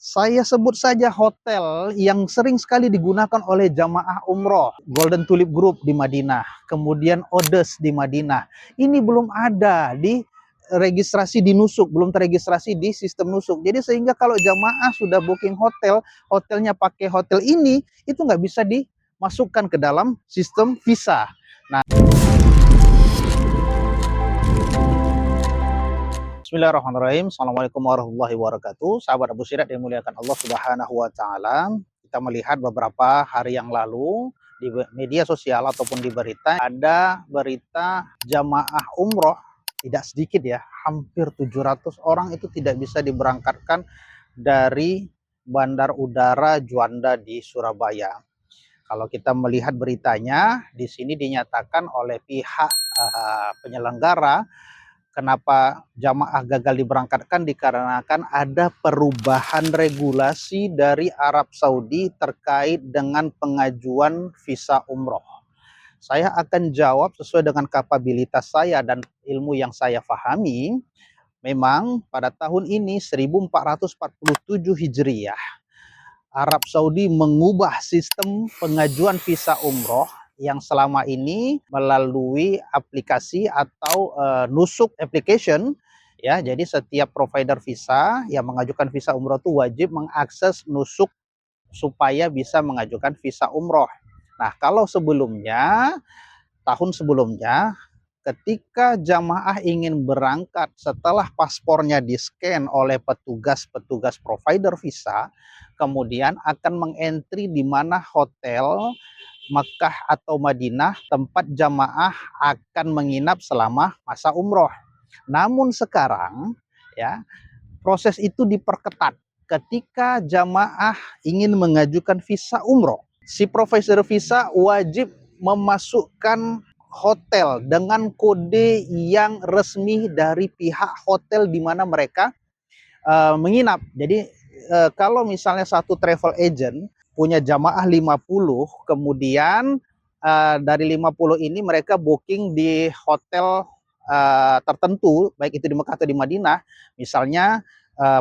Saya sebut saja hotel yang sering sekali digunakan oleh jamaah umroh. Golden Tulip Group di Madinah, kemudian Odes di Madinah. Ini belum ada di registrasi di Nusuk, belum terregistrasi di sistem Nusuk. Jadi sehingga kalau jamaah sudah booking hotel, hotelnya pakai hotel ini, itu nggak bisa dimasukkan ke dalam sistem visa. Nah, Bismillahirrahmanirrahim. Assalamualaikum warahmatullahi wabarakatuh. Sahabat Abu Sirat yang dimuliakan Allah Subhanahu wa Ta'ala. Kita melihat beberapa hari yang lalu di media sosial ataupun di berita, ada berita jamaah umroh tidak sedikit ya, hampir 700 orang itu tidak bisa diberangkatkan dari Bandar Udara Juanda di Surabaya. Kalau kita melihat beritanya, di sini dinyatakan oleh pihak penyelenggara, kenapa jamaah gagal diberangkatkan dikarenakan ada perubahan regulasi dari Arab Saudi terkait dengan pengajuan visa umroh. Saya akan jawab sesuai dengan kapabilitas saya dan ilmu yang saya pahami. Memang pada tahun ini 1447 Hijriah, Arab Saudi mengubah sistem pengajuan visa umroh yang selama ini melalui aplikasi atau Nusuk application ya. Jadi setiap provider visa yang mengajukan visa umroh itu wajib mengakses Nusuk supaya bisa mengajukan visa umroh. Nah, kalau sebelumnya, tahun sebelumnya, ketika jamaah ingin berangkat setelah paspornya di-scan oleh petugas provider visa, kemudian akan mengentry di mana hotel Makkah atau Madinah tempat jamaah akan menginap selama masa umroh. Namun sekarang ya, proses itu diperketat. Ketika jamaah ingin mengajukan visa umroh, si provider visa wajib memasukkan hotel dengan kode yang resmi dari pihak hotel di mana mereka menginap. Jadi kalau misalnya satu travel agent punya jamaah 50, kemudian dari 50 ini mereka booking di hotel tertentu, baik itu di Mekah atau di Madinah, misalnya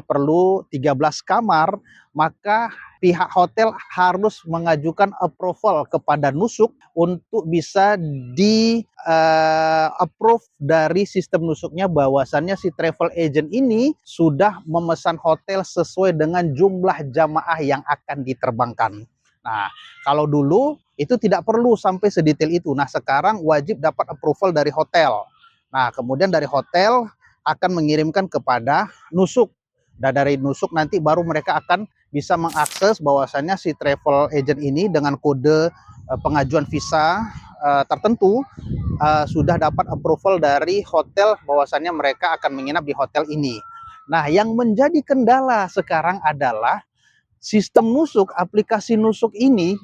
perlu 13 kamar, maka pihak hotel harus mengajukan approval kepada Nusuk untuk bisa di approve dari sistem Nusuknya bahwasannya si travel agent ini sudah memesan hotel sesuai dengan jumlah jamaah yang akan diterbangkan. Nah, kalau dulu itu tidak perlu sampai sedetail itu. Nah, sekarang wajib dapat approval dari hotel. Nah, kemudian dari hotel akan mengirimkan kepada Nusuk. Dan dari Nusuk nanti baru mereka akan bisa mengakses bahwasannya si travel agent ini dengan kode pengajuan visa tertentu sudah dapat approval dari hotel bahwasannya mereka akan menginap di hotel ini. Nah, yang menjadi kendala sekarang adalah sistem Nusuk, aplikasi Nusuk ini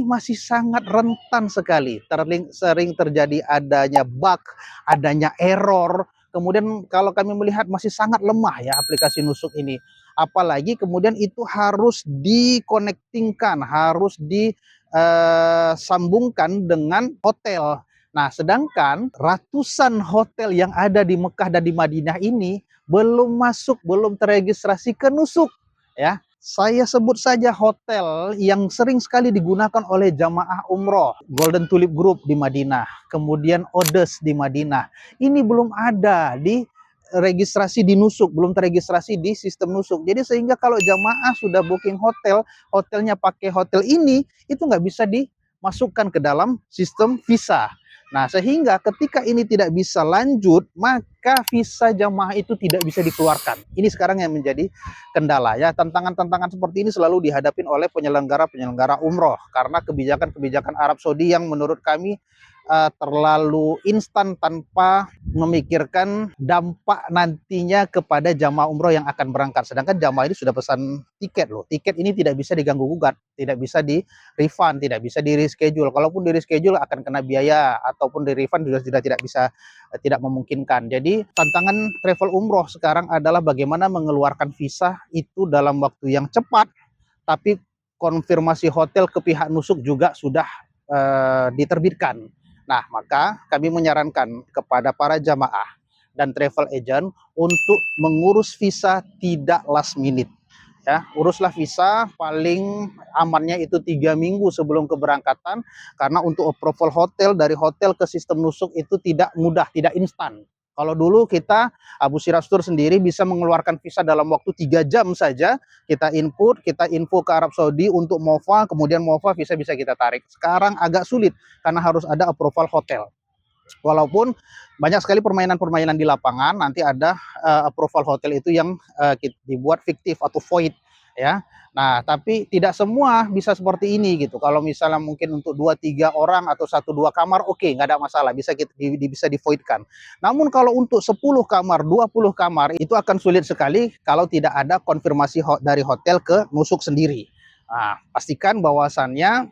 masih sangat rentan sekali. Sering terjadi adanya bug, adanya error. Kemudian kalau kami melihat masih sangat lemah ya aplikasi Nusuk ini. Apalagi kemudian itu harus dikonektingkan, harus disambungkan dengan hotel. Nah, sedangkan ratusan hotel yang ada di Mekah dan di Madinah ini belum masuk, belum terregistrasi ke Nusuk ya. Saya sebut saja hotel yang sering sekali digunakan oleh jamaah umroh. Golden Tulip Group di Madinah, kemudian Odes di Madinah. Ini belum ada di registrasi di Nusuk, belum terregistrasi di sistem Nusuk. Jadi sehingga kalau jamaah sudah booking hotel, hotelnya pakai hotel ini, itu nggak bisa dimasukkan ke dalam sistem visa. Nah, sehingga ketika ini tidak bisa lanjut, maka visa jamaah itu tidak bisa dikeluarkan. Ini sekarang yang menjadi kendala ya. Tantangan-tantangan seperti ini selalu dihadapin oleh penyelenggara umroh karena kebijakan-kebijakan Arab Saudi yang menurut kami terlalu instan tanpa memikirkan dampak nantinya kepada jamaah umroh yang akan berangkat. Sedangkan jamaah ini sudah pesan tiket loh. Tiket ini tidak bisa diganggu gugat, tidak bisa di refund, tidak bisa di reschedule. Kalaupun di reschedule akan kena biaya ataupun di refund sudah tidak bisa, tidak memungkinkan. Jadi tantangan travel umroh sekarang adalah bagaimana mengeluarkan visa itu dalam waktu yang cepat, tapi konfirmasi hotel ke pihak Nusuk juga sudah diterbitkan. Nah, maka kami menyarankan kepada para jamaah dan travel agent untuk mengurus visa tidak last minute. ya, uruslah visa, paling amannya itu 3 minggu sebelum keberangkatan, karena untuk approval hotel dari hotel ke sistem nusuk itu tidak mudah, tidak instan. Kalau dulu kita, Abu Syiraj Tour sendiri bisa mengeluarkan visa dalam waktu 3 jam saja, kita input, kita info ke Arab Saudi untuk MOFA, kemudian MOFA visa bisa kita tarik. Sekarang agak sulit karena harus ada approval hotel. Walaupun banyak sekali permainan-permainan di lapangan, nanti ada approval hotel itu yang dibuat fiktif atau void, ya. Nah, tapi tidak semua bisa seperti ini gitu. Kalau misalnya mungkin untuk 2-3 orang atau 1-2 kamar, oke, nggak ada masalah, bisa bisa di-voidkan. Namun kalau untuk 10 kamar, 20 kamar, itu akan sulit sekali kalau tidak ada konfirmasi dari hotel ke nusuk sendiri. Nah, pastikan bahwasannya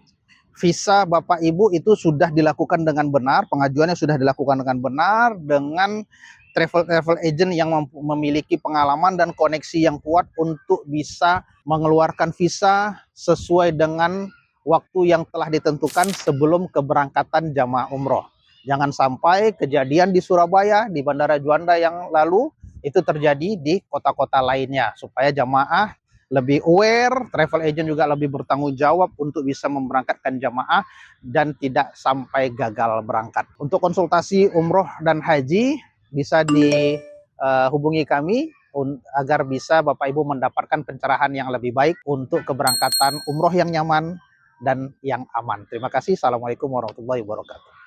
visa Bapak Ibu itu sudah dilakukan dengan benar, pengajuannya sudah dilakukan dengan benar, dengan travel agent yang memiliki pengalaman dan koneksi yang kuat untuk bisa mengeluarkan visa sesuai dengan waktu yang telah ditentukan sebelum keberangkatan jamaah umroh. Jangan sampai kejadian di Surabaya, di Bandara Juanda yang lalu, itu terjadi di kota-kota lainnya, supaya jamaah lebih aware, travel agent juga lebih bertanggung jawab untuk bisa memberangkatkan jamaah dan tidak sampai gagal berangkat. Untuk konsultasi umroh dan haji, bisa dihubungi kami agar bisa Bapak Ibu mendapatkan pencerahan yang lebih baik untuk keberangkatan umroh yang nyaman dan yang aman. Terima kasih. Assalamualaikum warahmatullahi wabarakatuh.